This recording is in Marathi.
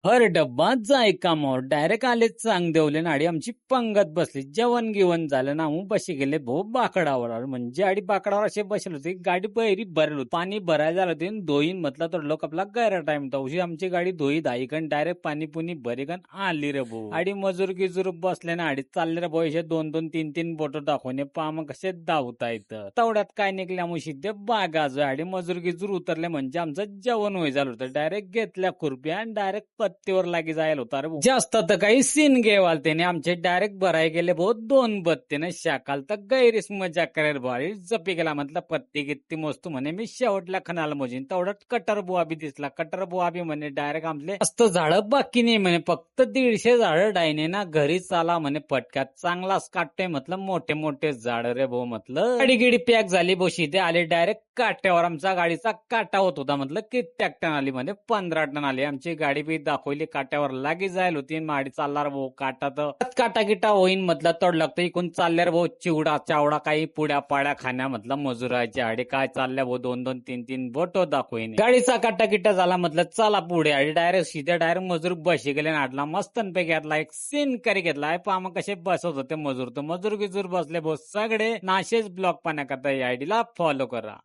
हर डब्बा जाय कामावर डायरेक्ट आलेच चांगदेवले नाडी आमची पंगत बसली. जेवण गिवण झालं ना मग बशी गेले भाऊ बाकडावर. म्हणजे आडी बाकडावर असे बसले होते. गाडी पहिरी भरल होती. पाणी भरायला झालं होते. दोईन म्हटलं तर लोक आपला गैरा टाइम तवशी आमची गाडी धोई धाईकन डायरेक्ट पाणी पुनी भरीकन आली रे भाऊ. आडी मजूर गिजूर बसले ना आडी चालले रे भाऊ. असे 2-2, 3-3 बोट दाखवणे पाम कसे धावता येतं. तेवढ्यात काय निघल्या मुशी ते बागाजो आडी मजूर गिजूर उतरले म्हणजे आमचं जेवण होई झालं होतं. डायरेक्ट घेतल्या खुरप्या आणि डायरेक्ट पत्तीवर लागी जायला होता रे भाऊ. जास्त तर काही सीन घेवाल त्याने आमचे डायरेक्ट भराय गेले भाऊ 2 बत्तीने शाकाल तर गैरीस मजा करेल भारी जपी गेला म्हटलं पत्ती गित्ती मोजतो म्हणे मी शेवटल्या खणाला मोजीन. तेवढ्यात कटर बुवा बी दिसला. कटर बुवा बी म्हणे डायरेक्ट आमले मस्त झाडं बाकी नाही म्हणे फक्त 150 झाडं डायने ना घरी चाला म्हणे पटक्यात चांगलाच काटतोय म्हटलं मोठे मोठे झाड रे भाऊ. म्हटलं गाडी गिडी पॅक झाली बोशी ते आले डायरेक्ट काट्यावर. आमचा गाडीचा काटा होत होता. म्हटलं किती टन आली म्हणे 15 टन आली. आमची गाडी बी दाखवली काट्यावर लागी जायला होती. माडी चालणार भाऊ काटा तर काटा गिटा होईन म्हटलं तड लागतं. इकून चालल्यावर भाऊ चिवडा चावडा काही पुड्या पाड्या खाण्या म्हटलं मजुराची आडी काय चालल्या भाऊ 2-2, 3-3 बोटो दाखवईन. गाडीचा काटा गिटा झाला म्हटलं चला पुढे आडी डायरेक्ट सीधे डायरेक्ट मजूर बशी गेले आडला मस्तनपैकी घेतला एक सीन करी घेतला. पाम कसे बसत होते मजूर तर मजूर गिजूर बसले भाऊ सगळे नाशेच ब्लॉग पाण्याकरता या आयडीला फॉलो करा.